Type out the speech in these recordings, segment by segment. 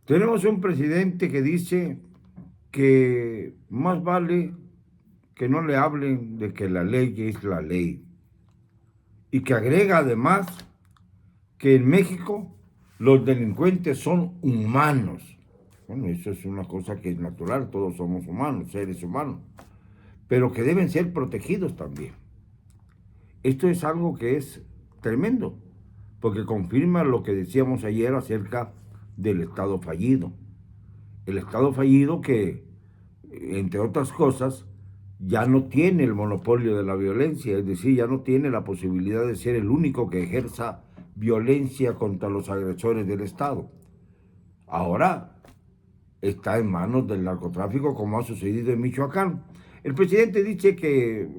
Tenemos un presidente que dice que más vale que no le hablen de que la ley es la ley. Y que agrega además que en México los delincuentes son humanos. Bueno, eso es una cosa que es natural, todos somos humanos, seres humanos, pero que deben ser protegidos también. Esto es algo que es tremendo, porque confirma lo que decíamos ayer acerca del Estado fallido. El Estado fallido que, entre otras cosas, ya no tiene el monopolio de la violencia, es decir, ya no tiene la posibilidad de ser el único que ejerza violencia contra los agresores del Estado. Ahora está en manos del narcotráfico, como ha sucedido en Michoacán. El presidente dice que,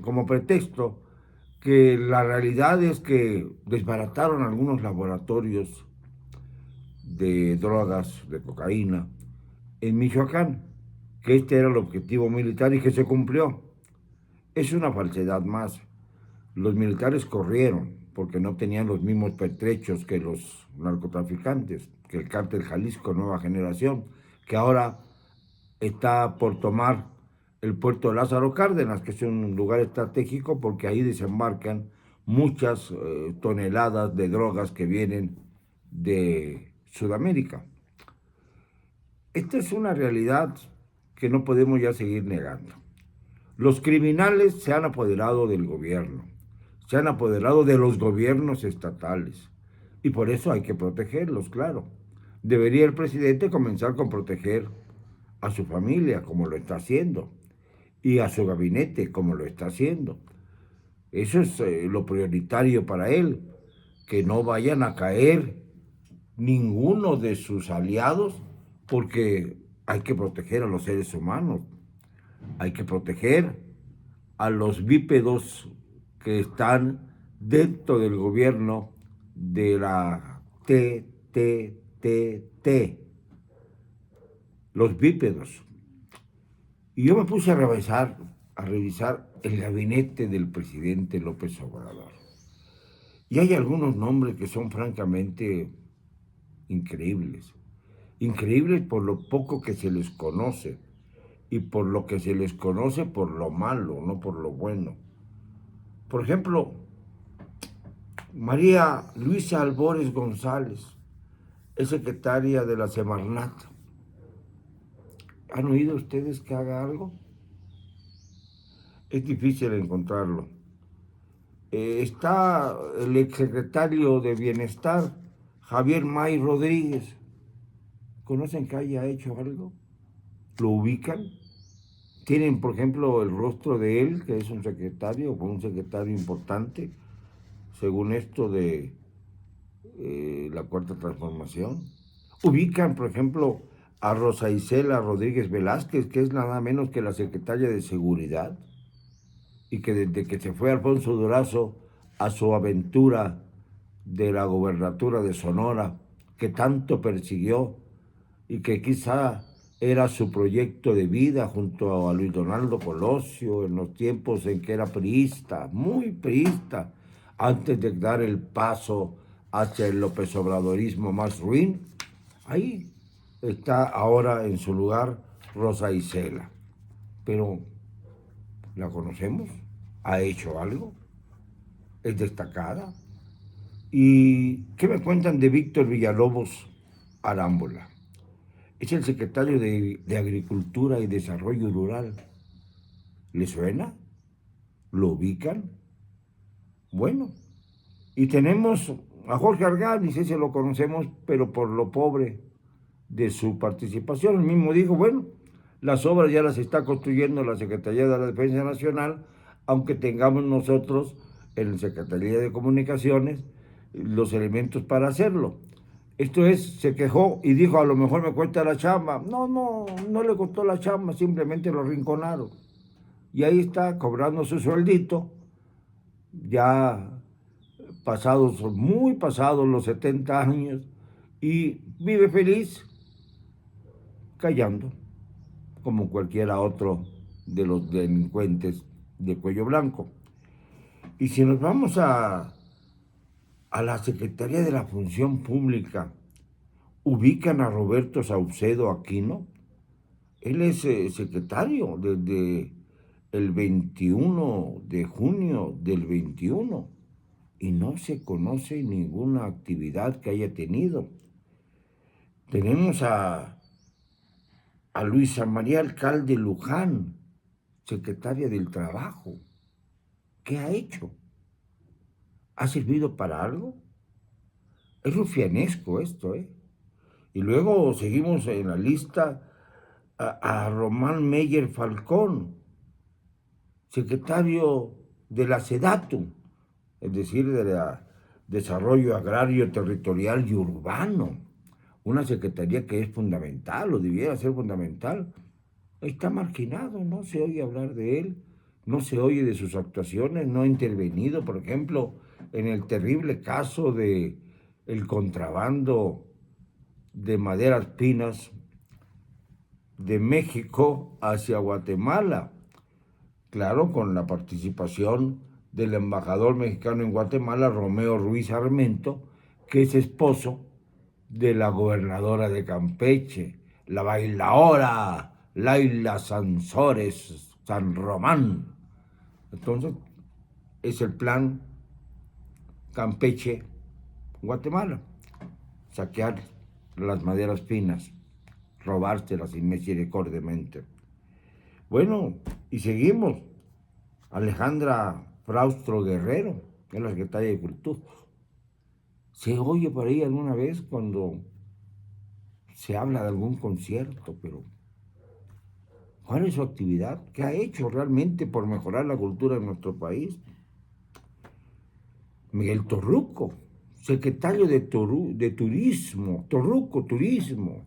como pretexto, que la realidad es que desbarataron algunos laboratorios de drogas, de cocaína, en Michoacán, que este era el objetivo militar y que se cumplió. Es una falsedad más. Los militares corrieron porque no tenían los mismos pertrechos que los narcotraficantes, que el cártel Jalisco Nueva Generación, que ahora está por tomar el puerto de Lázaro Cárdenas, que es un lugar estratégico porque ahí desembarcan muchas toneladas de drogas que vienen de Sudamérica. Esta es una realidad que no podemos ya seguir negando. Los criminales se han apoderado del gobierno, se han apoderado de los gobiernos estatales y por eso hay que protegerlos, claro. Debería el presidente comenzar con proteger a su familia, como lo está haciendo, y a su gabinete, como lo está haciendo. Eso es lo prioritario para él, que no vayan a caer ninguno de sus aliados, porque hay que proteger a los seres humanos, hay que proteger a los bípedos que están dentro del gobierno de la TTTT, los bípedos. Y yo me puse a revisar el gabinete del presidente López Obrador. Y hay algunos nombres que son francamente increíbles. Increíbles por lo poco que se les conoce y por lo que se les conoce por lo malo, no por lo bueno. Por ejemplo, María Luisa Albores González es secretaria de la Semarnat. ¿Han oído ustedes que haga algo? Es difícil encontrarlo. Está el exsecretario de Bienestar, Javier May Rodríguez. ¿Conocen que haya hecho algo? ¿Lo ubican? Tienen, por ejemplo, el rostro de él, que es un secretario, fue un secretario importante, según esto de la Cuarta Transformación. Ubican, por ejemplo, a Rosa Isela Rodríguez Velázquez, que es nada menos que la secretaria de Seguridad, y que desde que se fue Alfonso Durazo a su aventura de la gobernatura de Sonora, que tanto persiguió y que quizá era su proyecto de vida junto a Luis Donaldo Colosio en los tiempos en que era priista, muy priista, antes de dar el paso hacia el López Obradorismo más ruin. Ahí está ahora en su lugar Rosa Isela. Pero, ¿la conocemos? ¿Ha hecho algo? ¿Es destacada? ¿Y qué me cuentan de Víctor Villalobos Arámbula? Es el secretario de Agricultura y Desarrollo Rural. ¿Le suena? ¿Lo ubican? Bueno, y tenemos a Jorge Arganis, ese lo conocemos, pero por lo pobre de su participación. Él mismo dijo, bueno, las obras ya las está construyendo la Secretaría de la Defensa Nacional, aunque tengamos nosotros en la Secretaría de Comunicaciones los elementos para hacerlo. Esto es, se quejó y dijo, a lo mejor me cuesta la chamba. No le costó la chamba, simplemente lo rinconaron. Y ahí está, cobrando su sueldito, ya pasados, muy pasados los 70 años, y vive feliz, callando, como cualquiera otro de los delincuentes de cuello blanco. Y si nos vamos a la Secretaría de la Función Pública, ubican a Roberto Saucedo Aquino. Él es secretario desde el 21 de junio del 21 y no se conoce ninguna actividad que haya tenido. Tenemos a Luisa María Alcalde Luján, secretaria del Trabajo. ¿Qué ha hecho? ¿Ha servido para algo? Es rufianesco esto, ¿eh? Y luego seguimos en la lista a Román Meyer Falcón, secretario de la SEDATU, es decir, de la Desarrollo Agrario, Territorial y Urbano, una secretaría que es fundamental o debiera ser fundamental. Está marginado, no se oye hablar de él, no se oye de sus actuaciones, no ha intervenido, por ejemplo, en el terrible caso de el contrabando de maderas pinas de México hacia Guatemala. Claro, con la participación del embajador mexicano en Guatemala, Romeo Ruiz Armento, que es esposo de la gobernadora de Campeche, la bailaora Laila Sansores San Román. Entonces, es el plan Campeche-Guatemala, saquear las maderas finas, robárselas inmisericordiamente. Bueno, y seguimos. Alejandra Fraustro Guerrero, que es la secretaria de Cultura. Se oye por ahí alguna vez cuando se habla de algún concierto, pero ¿cuál es su actividad? ¿Qué ha hecho realmente por mejorar la cultura en nuestro país? Miguel Torruco, secretario de Turismo, Torruco Turismo,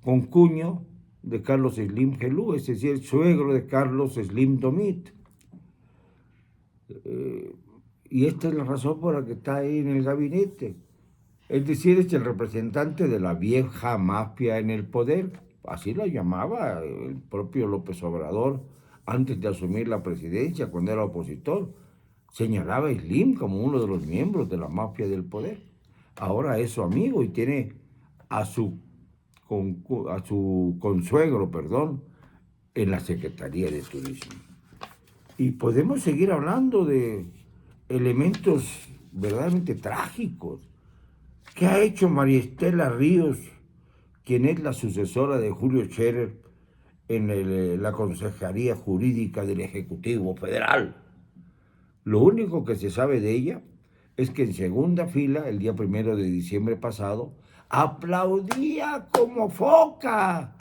con cuño de Carlos Slim Gelú, es decir, el suegro de Carlos Slim Domit. Y esta es la razón por la que está ahí en el gabinete. Es decir, es el representante de la vieja mafia en el poder. Así la llamaba el propio López Obrador antes de asumir la presidencia, cuando era opositor. Señalaba a Slim como uno de los miembros de la mafia del poder. Ahora es su amigo y tiene a su consuegro, en la Secretaría de Turismo. Y podemos seguir hablando de elementos verdaderamente trágicos. ¿Qué ha hecho María Estela Ríos, quien es la sucesora de Julio Scherer en la Consejería Jurídica del Ejecutivo Federal? Lo único que se sabe de ella es que en segunda fila, el día 1 de diciembre pasado, aplaudía como foca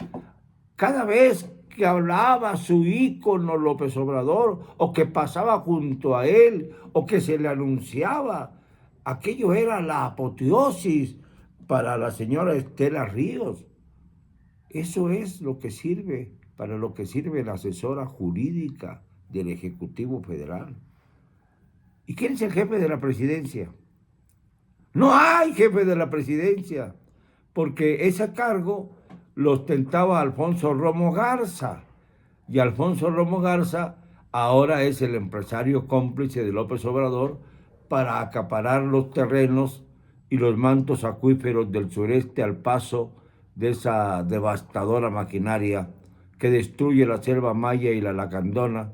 cada vez que hablaba su ícono López Obrador, o que pasaba junto a él, o que se le anunciaba. Aquello era la apoteosis para la señora Estela Ríos. Eso es lo que sirve, para lo que sirve la asesora jurídica del Ejecutivo Federal. ¿Y quién es el jefe de la presidencia? No hay jefe de la presidencia, porque ese cargo lo ostentaba Alfonso Romo Garza. Y Alfonso Romo Garza ahora es el empresario cómplice de López Obrador para acaparar los terrenos y los mantos acuíferos del sureste al paso de esa devastadora maquinaria que destruye la selva maya y la lacandona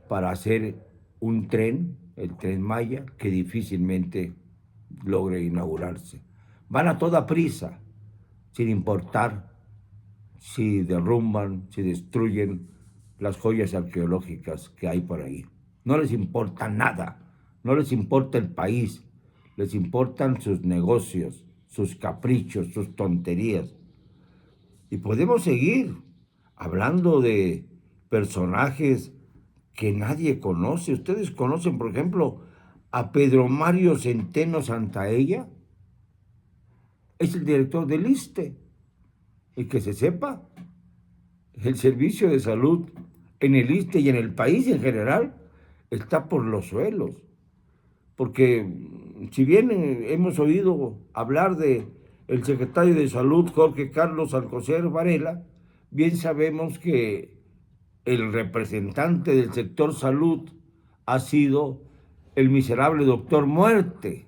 para hacer un tren, el Tren Maya, que difícilmente logre inaugurarse. Van a toda prisa, sin importar si derrumban, si destruyen las joyas arqueológicas que hay por ahí. No les importa nada, no les importa el país, les importan sus negocios, sus caprichos, sus tonterías. Y podemos seguir hablando de personajes que nadie conoce. ¿Ustedes conocen, por ejemplo, a Pedro Mario Centeno Santaella? Es el director del ISSSTE. Y que se sepa, el servicio de salud en el ISSSTE y en el país en general está por los suelos. Porque si bien hemos oído hablar de el secretario de Salud, Jorge Carlos Alcocer Varela, bien sabemos que el representante del sector salud ha sido el miserable doctor Muerte,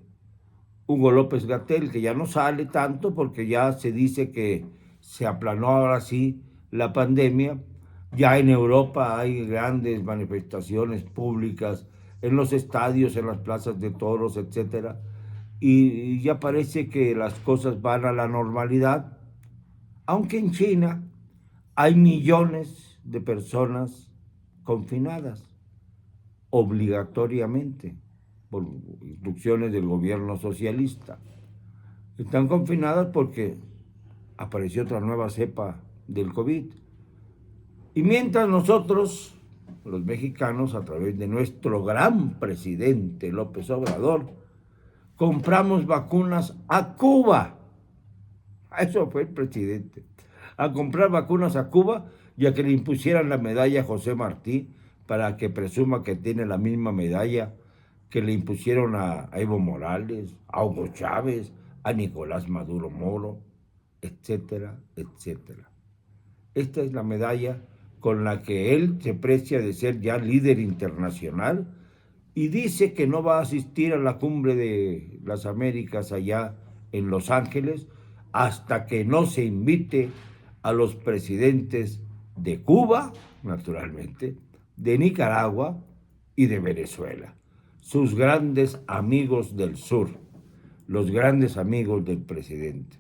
Hugo López-Gatell, que ya no sale tanto porque ya se dice que se aplanó ahora sí la pandemia. Ya en Europa hay grandes manifestaciones públicas en los estadios, en las plazas de toros, etcétera, y ya parece que las cosas van a la normalidad, aunque en China hay millones de personas confinadas obligatoriamente por instrucciones del gobierno socialista. Están confinadas porque apareció otra nueva cepa del COVID. Y mientras nosotros, los mexicanos, a través de nuestro gran presidente López Obrador, compramos vacunas a Cuba. Eso fue el presidente. A comprar vacunas a Cuba y a que le impusieran la medalla a José Martí para que presuma que tiene la misma medalla que le impusieron a Evo Morales, a Hugo Chávez, a Nicolás Maduro Moro, etcétera, etcétera. Esta es la medalla con la que él se precia de ser ya líder internacional y dice que no va a asistir a la cumbre de las Américas allá en Los Ángeles hasta que no se invite a los presidentes de Cuba, naturalmente, de Nicaragua y de Venezuela, sus grandes amigos del sur, los grandes amigos del presidente.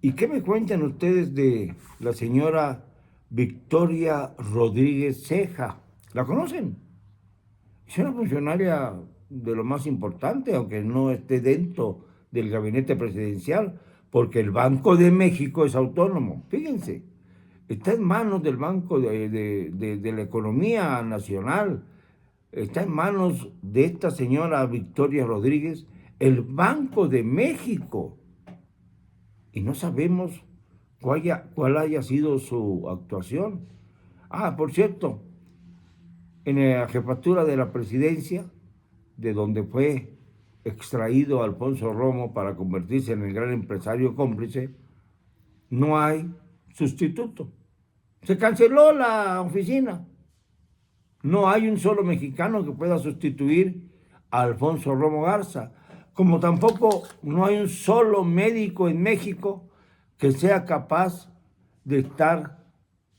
¿Y qué me cuentan ustedes de la señora Victoria Rodríguez Ceja? ¿La conocen? Es una funcionaria de lo más importante, aunque no esté dentro del gabinete presidencial, porque el Banco de México es autónomo. Fíjense, está en manos del Banco de la Economía Nacional, está en manos de esta señora Victoria Rodríguez, el Banco de México. Y no sabemos cuál haya sido su actuación. Por cierto, en la jefatura de la presidencia, de donde fue extraído Alfonso Romo para convertirse en el gran empresario cómplice, no hay sustituto. Se canceló la oficina. No hay un solo mexicano que pueda sustituir a Alfonso Romo Garza, como tampoco no hay un solo médico en México que sea capaz de estar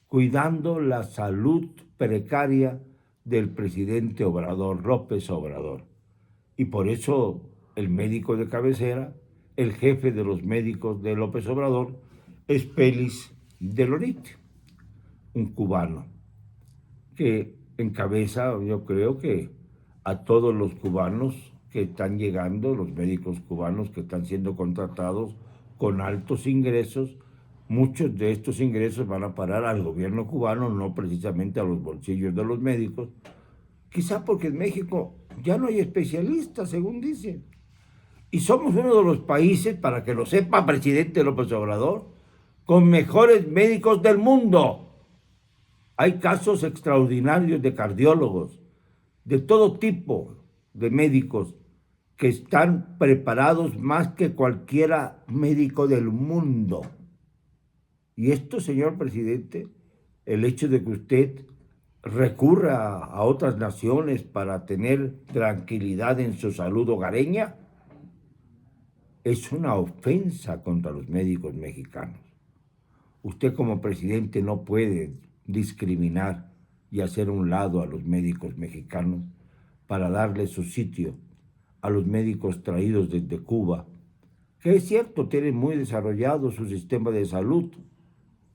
cuidando la salud precaria del presidente Obrador, López Obrador. Y por eso el médico de cabecera, el jefe de los médicos de López Obrador, es Félix del Orite, un cubano que encabeza, yo creo que a todos los cubanos que están llegando, los médicos cubanos que están siendo contratados con altos ingresos. Muchos de estos ingresos van a parar al gobierno cubano, no precisamente a los bolsillos de los médicos, quizá porque en México ya no hay especialistas, según dicen. Y somos uno de los países, para que lo sepa presidente López Obrador, con mejores médicos del mundo. Hay casos extraordinarios de cardiólogos, de todo tipo de médicos que están preparados más que cualquiera médico del mundo. Y esto, señor presidente, el hecho de que usted recurra a otras naciones para tener tranquilidad en su salud hogareña, es una ofensa contra los médicos mexicanos. Usted como presidente no puede discriminar y hacer a un lado a los médicos mexicanos para darle su sitio a los médicos traídos desde Cuba, que es cierto, tienen muy desarrollado su sistema de salud,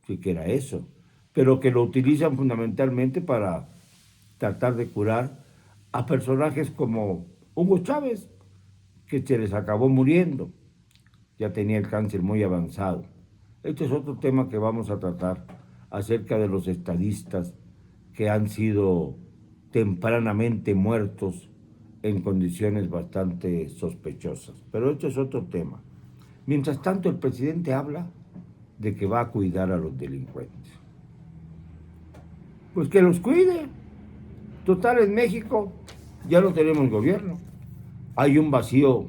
siquiera eso, pero que lo utilizan fundamentalmente para tratar de curar a personajes como Hugo Chávez, que se les acabó muriendo, ya tenía el cáncer muy avanzado. Este es otro tema que vamos a tratar acerca de los estadistas que han sido tempranamente muertos en condiciones bastante sospechosas. Pero este es otro tema. Mientras tanto, el presidente habla de que va a cuidar a los delincuentes. Pues que los cuide. Total, en México ya no tenemos gobierno. Hay un vacío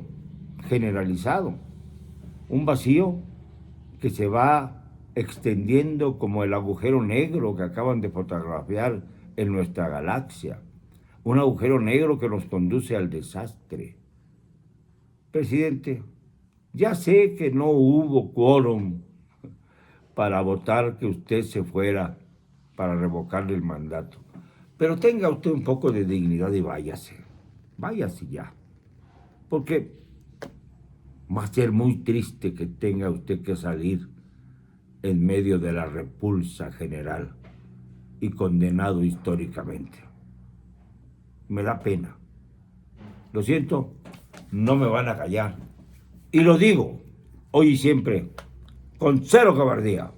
generalizado, un vacío que se va extendiendo como el agujero negro que acaban de fotografiar en nuestra galaxia. Un agujero negro que nos conduce al desastre. presidente, ya sé que no hubo quórum para votar que usted se fuera para revocarle el mandato, pero tenga usted un poco de dignidad y váyase ya, porque va a ser muy triste que tenga usted que salir en medio de la repulsa general y condenado históricamente. Me da pena. Lo siento, no me van a callar. Y lo digo, hoy y siempre, con cero cobardía.